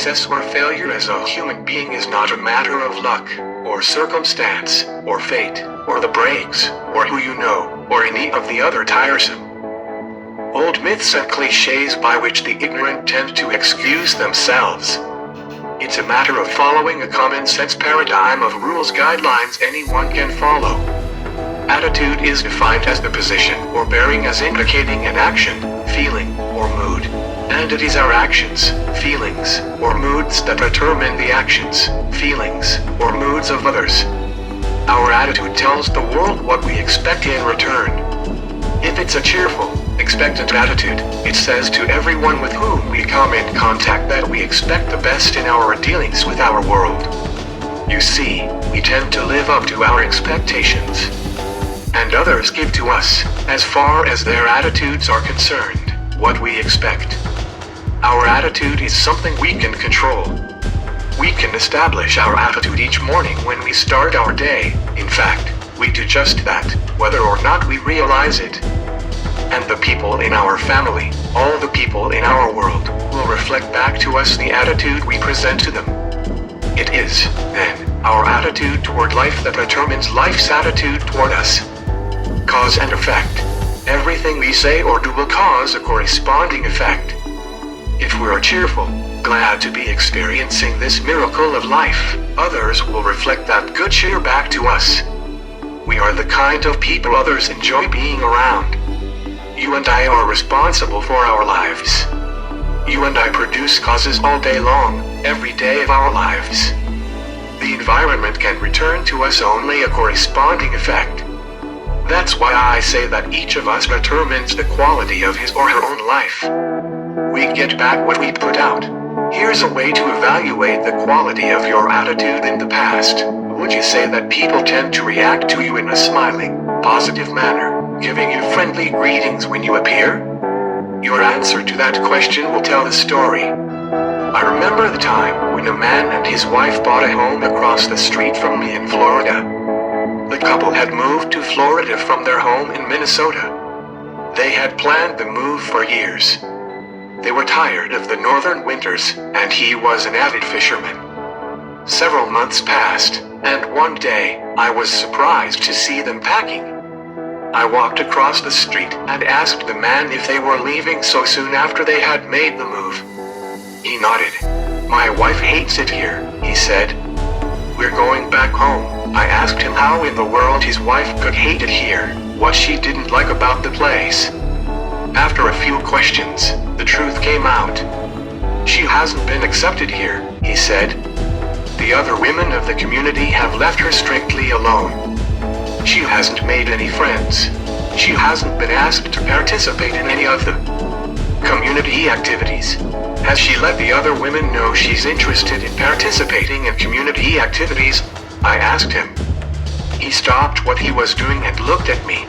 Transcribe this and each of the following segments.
success or failure as a human being is not a matter of luck, or circumstance, or fate, or the breaks, or who you know, or any of the other tiresome old myths and cliches by which the ignorant tend to excuse themselves. It's a matter of following a common-sense paradigm of rules guidelines anyone can follow. Attitude is defined as the position or bearing as indicating an action, feeling, or mood. And it is our actions, feelings, or moods that determine the actions, feelings, or moods of others. Our attitude tells the world what we expect in return. If it's a cheerful, expectant attitude, it says to everyone with whom we come in contact that we expect the best in our dealings with our world. You see, we tend to live up to our expectations. And others give to us, as far as their attitudes are concerned, what we expect. Our attitude is something we can control. We can establish our attitude each morning when we start our day. In fact, we do just that, whether or not we realize it. And the people in our family, all the people in our world, will reflect back to us the attitude we present to them. It is, then, our attitude toward life that determines life's attitude toward us. Cause and effect. Everything we say or do will cause a corresponding effect. If we are cheerful, glad to be experiencing this miracle of life, others will reflect that good cheer back to us. We are the kind of people others enjoy being around. You and I are responsible for our lives. You and I produce causes all day long, every day of our lives. The environment can return to us only a corresponding effect. That's why I say that each of us determines the quality of his or her own life. We get back what we put out. Here's a way to evaluate the quality of your attitude in the past. Would you say that people tend to react to you in a smiling, positive manner, giving you friendly greetings when you appear? Your answer to that question will tell the story. I remember the time when a man and his wife bought a home across the street from me in Florida. The couple had moved to Florida from their home in Minnesota. They had planned the move for years. They were tired of the northern winters, and he was an avid fisherman. Several months passed, and one day, I was surprised to see them packing. I walked across the street and asked the man if they were leaving so soon after they had made the move. He nodded. "My wife hates it here," he said. "We're going back home." I asked him how in the world his wife could hate it here, what she didn't like about the place. After a few questions, the truth came out. "She hasn't been accepted here," he said. "The other women of the community have left her strictly alone. She hasn't made any friends. She hasn't been asked to participate in any of the community activities. Has she let the other women know she's interested in participating in community activities?" I asked him. He stopped what he was doing and looked at me.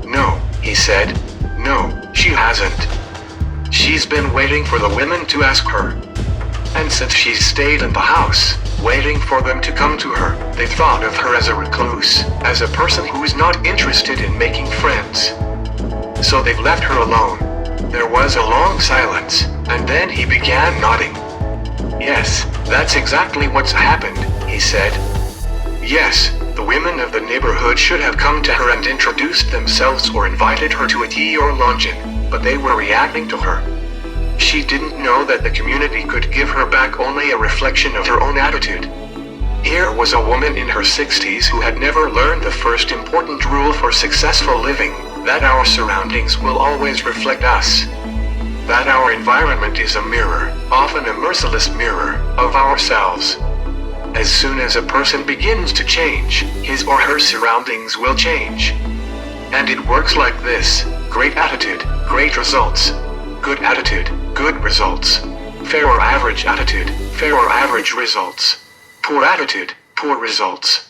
"No," he said. "No, she hasn't. She's been waiting for the women to ask her. And since she's stayed in the house, waiting for them to come to her, they thought of her as a recluse, as a person who is not interested in making friends. So they've left her alone." There was a long silence, and then he began nodding. "Yes, that's exactly what's happened," he said. "Yes, the women of the neighborhood should have come to her and introduced themselves or invited her to a tea or luncheon, but they were reacting to her. She didn't know that the community could give her back only a reflection of her own attitude." Here was a woman in her 60s who had never learned the first important rule for successful living, that our surroundings will always reflect us. That our environment is a mirror, often a merciless mirror, of ourselves. As soon as a person begins to change, his or her surroundings will change. And it works like this: great attitude, great results. Good attitude, good results. Fair or average attitude, fair or average results. Poor attitude, poor results.